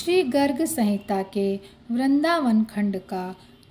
श्री गर्ग संहिता के वृंदावन खंड का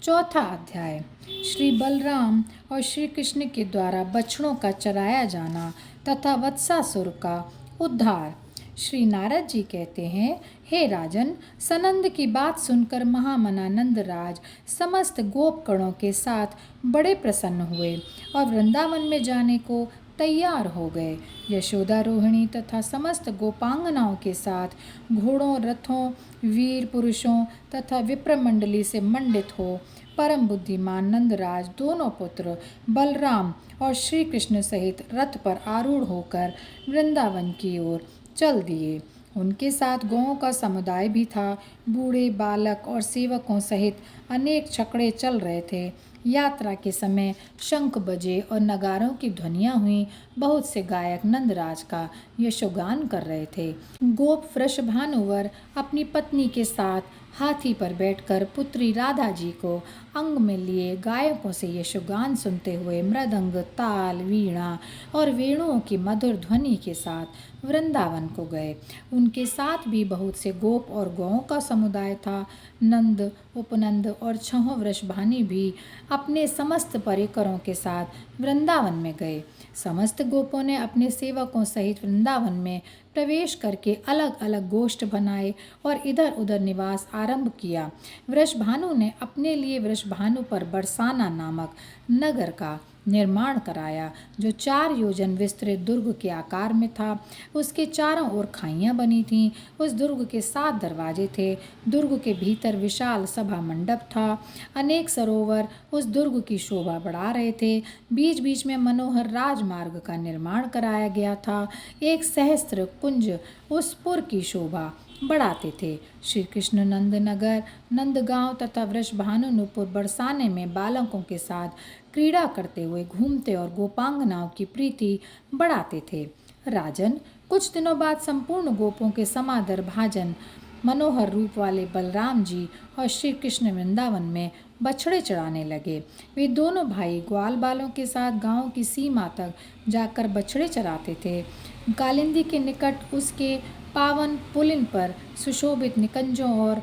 चौथा अध्याय। श्री बलराम और श्री कृष्ण के द्वारा बछड़ों का चराया जाना तथा वत्सासुर का उद्धार। श्री नारद जी कहते हैं, हे राजन, सनंद की बात सुनकर महामना नंदराज समस्त गोपगणों के साथ बड़े प्रसन्न हुए और वृंदावन में जाने को तैयार हो गए। यशोदा रोहिणी तथा समस्त गोपांगनाओं के साथ घोड़ों, रथों, वीर पुरुषों तथा विप्रमंडली से मंडित हो परम बुद्धिमान नंदराज दोनों पुत्र बलराम और श्री कृष्ण सहित रथ पर आरूढ़ होकर वृंदावन की ओर चल दिए। उनके साथ गौओं का समुदाय भी था। बूढ़े, बालक और सेवकों सहित अनेक छकड़े चल रहे थे। यात्रा के समय शंख बजे और नगारों की ध्वनियाँ हुई। बहुत से गायक नंदराज का यशोगान कर रहे थे। गोप वृषभानुवर अपनी पत्नी के साथ हाथी पर बैठकर पुत्री राधा जी को अंग में लिए गायकों से यशोगान सुनते हुए मृदंग, ताल, वीणा और वेणुओं की मधुर ध्वनि के साथ वृंदावन को गए। उनके साथ भी बहुत से गोप और गौओं का समुदाय था। नंद, उपनंद और छहों वृषभानी भी अपने समस्त परिकरों के साथ वृंदावन में गए। समस्त गोपों ने अपने सेवकों सहित वृंदावन में प्रवेश करके अलग अलग गोष्ठ बनाए और इधर उधर निवास आरंभ किया। वृषभानु ने अपने लिए वृषभानु पर बरसाना नामक नगर का निर्माण कराया, जो 4 योजन विस्तृत दुर्ग के आकार में था। उसके चारों ओर खाइयाँ बनी थीं। उस दुर्ग के 7 दरवाजे थे। दुर्ग के भीतर विशाल सभा मंडप था। अनेक सरोवर उस दुर्ग की शोभा बढ़ा रहे थे। बीच बीच में मनोहर राजमार्ग का निर्माण कराया गया था। एक सहस्त्र कुंज उस पुर की शोभा बढ़ाते थे। श्री कृष्ण नंदनगर, नंदगांव तथा वृषभानुपुर बरसाने में बालकों के साथ क्रीड़ा करते हुए घूमते और गोपांगनाओं की प्रीति बढ़ाते थे। राजन, कुछ दिनों बाद संपूर्ण गोपों के समादर भाजन मनोहर रूप वाले बलराम जी और श्री कृष्ण वृंदावन में बछड़े चढ़ाने लगे। वे दोनों भाई ग्वाल बालों के साथ गांव की सीमा तक जाकर बछड़े चराते थे। कालिंदी के निकट उसके पावन पुलिन पर सुशोभित निकंजों और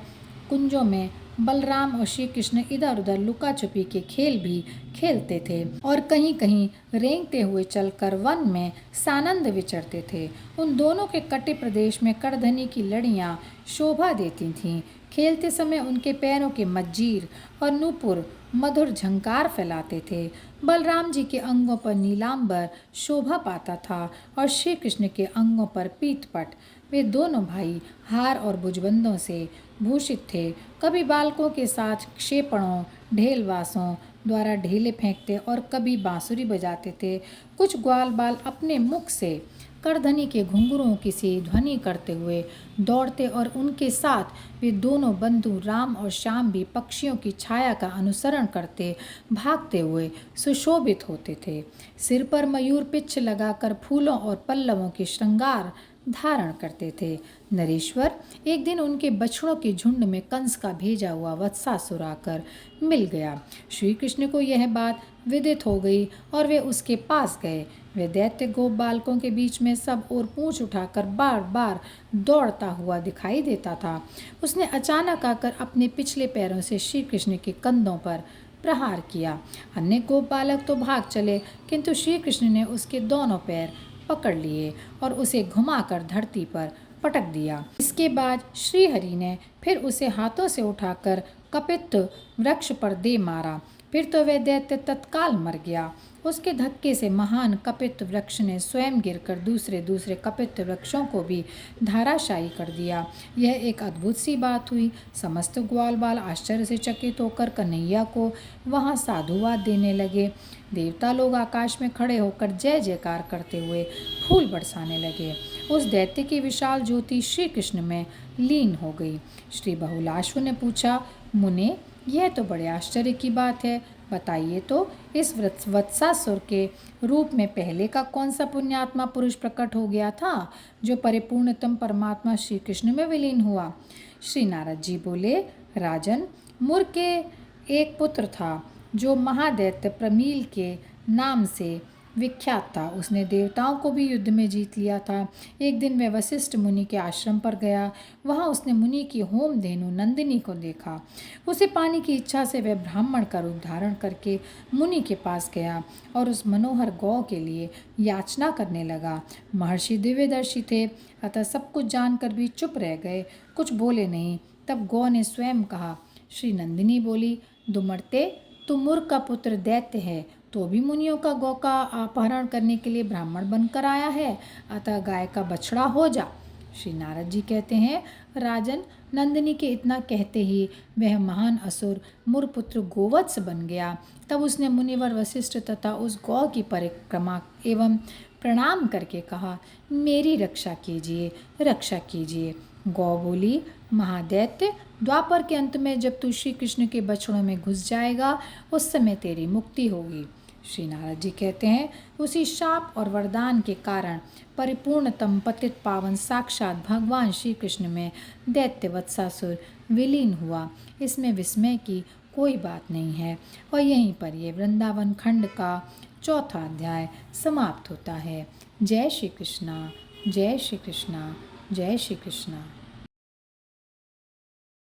कुंजों में बलराम और श्री कृष्ण इधर उधर लुका छुपी के खेल भी खेलते थे और कहीं कहीं रेंगते हुए चलकर वन में सानंद विचरते थे। उन दोनों के कटे प्रदेश में करधनी की लड़ियां शोभा देती थीं। खेलते समय उनके पैरों के मज्जीर और नूपुर मधुर झंकार फैलाते थे। बलराम जी के अंगों पर नीलांबर शोभा पाता था और श्री कृष्ण के अंगों पर पीतपट। वे दोनों भाई हार और भुजबंदों से भूषित थे। कभी बालकों के साथ क्षेपणों, ढेलवासों द्वारा ढेले फेंकते और कभी बांसुरी बजाते थे। कुछ ग्वाल बाल अपने मुख से करधनी के घुंघरुओं की सी ध्वनि करते हुए दौड़ते और उनके साथ वे दोनों बंधु राम और श्याम भी पक्षियों की छाया का अनुसरण करते भागते हुए सुशोभित होते थे। सिर पर मयूर पिच्छ लगाकर फूलों और पल्लवों के श्रृंगार धारण करते थे। नरेश्वर, एक दिन उनके बछड़ों के झुंड में कंस का भेजा हुआ वत्सासुर आकर मिल गया। श्री कृष्ण को यह बात विदित हो गई और वे उसके पास गए। वे दैत्य गोप बालकों के बीच में सब और पूंछ उठाकर बार बार दौड़ता हुआ दिखाई देता था। उसने अचानक आकर अपने पिछले पैरों से श्री कृष्ण के कंधों पर प्रहार किया। अन्य गोप बालक तो भाग चले, किंतु श्री कृष्ण ने उसके दोनों पैर पकड़ लिए और उसे घुमाकर धरती पर पटक दिया। इसके बाद श्री हरि ने फिर उसे हाथों से उठाकर कपित्थ वृक्ष पर दे मारा। फिर तो वह दैत्य तत्काल मर गया। उसके धक्के से महान कपित्थ वृक्ष ने स्वयं गिरकर दूसरे दूसरे कपित्थ वृक्षों को भी धाराशायी कर दिया। यह एक अद्भुत सी बात हुई। समस्त ग्वाल बाल आश्चर्य से चकित होकर कन्हैया को वहाँ साधुवाद देने लगे। देवता लोग आकाश में खड़े होकर जय जयकार करते हुए फूल बरसाने लगे। उस दैत्य की विशाल ज्योति श्री कृष्ण में लीन हो गई। श्री बहुलाश्व ने पूछा, मुने, यह तो बड़े आश्चर्य की बात है। बताइए तो, इस वत्सासुर के रूप में पहले का कौन सा पुण्यात्मा पुरुष प्रकट हो गया था, जो परिपूर्णतम परमात्मा श्री कृष्ण में विलीन हुआ? श्री नारद जी बोले, राजन, मुर के एक पुत्र था, जो महादैत्य प्रमील के नाम से विख्यात था। उसने देवताओं को भी युद्ध में जीत लिया था। एक दिन वह वशिष्ठ मुनि के आश्रम पर गया। वहाँ उसने मुनि की होम धेनु नंदिनी को देखा। उसे पाने की इच्छा से वह ब्राह्मण का रूप धारण करके मुनि के पास गया और उस मनोहर गौ के लिए याचना करने लगा। महर्षि दिव्यदर्शी थे, अतः सब कुछ जानकर भी चुप रह गए, कुछ बोले नहीं। तब गौ ने स्वयं कहा। श्री नंदिनी बोली, दुमड़ते, तू मूर्ख का पुत्र दैत्य है, तो भी मुनियों का गौ का अपहरण करने के लिए ब्राह्मण बनकर आया है, अतः गाय का बछड़ा हो जा। श्री नारद जी कहते हैं, राजन, नंदिनी के इतना कहते ही वह महान असुर मुरपुत्र गोवत्स बन गया। तब उसने मुनिवर वशिष्ठ तथा उस गौ की परिक्रमा एवं प्रणाम करके कहा, मेरी रक्षा कीजिए, रक्षा कीजिए। गौ बोली, महादैत्य, द्वापर के अंत में जब तू श्री कृष्ण के बछड़ों में घुस जाएगा, उस समय तेरी मुक्ति होगी। श्री नारद जी कहते हैं, उसी शाप और वरदान के कारण परिपूर्णतम पतित पावन साक्षात भगवान श्री कृष्ण में दैत्य वत्सासुर विलीन हुआ। इसमें विस्मय की कोई बात नहीं है। और यहीं पर ये वृंदावन खंड का चौथा अध्याय समाप्त होता है। जय श्री कृष्णा, जय श्री कृष्णा, जय श्री कृष्णा।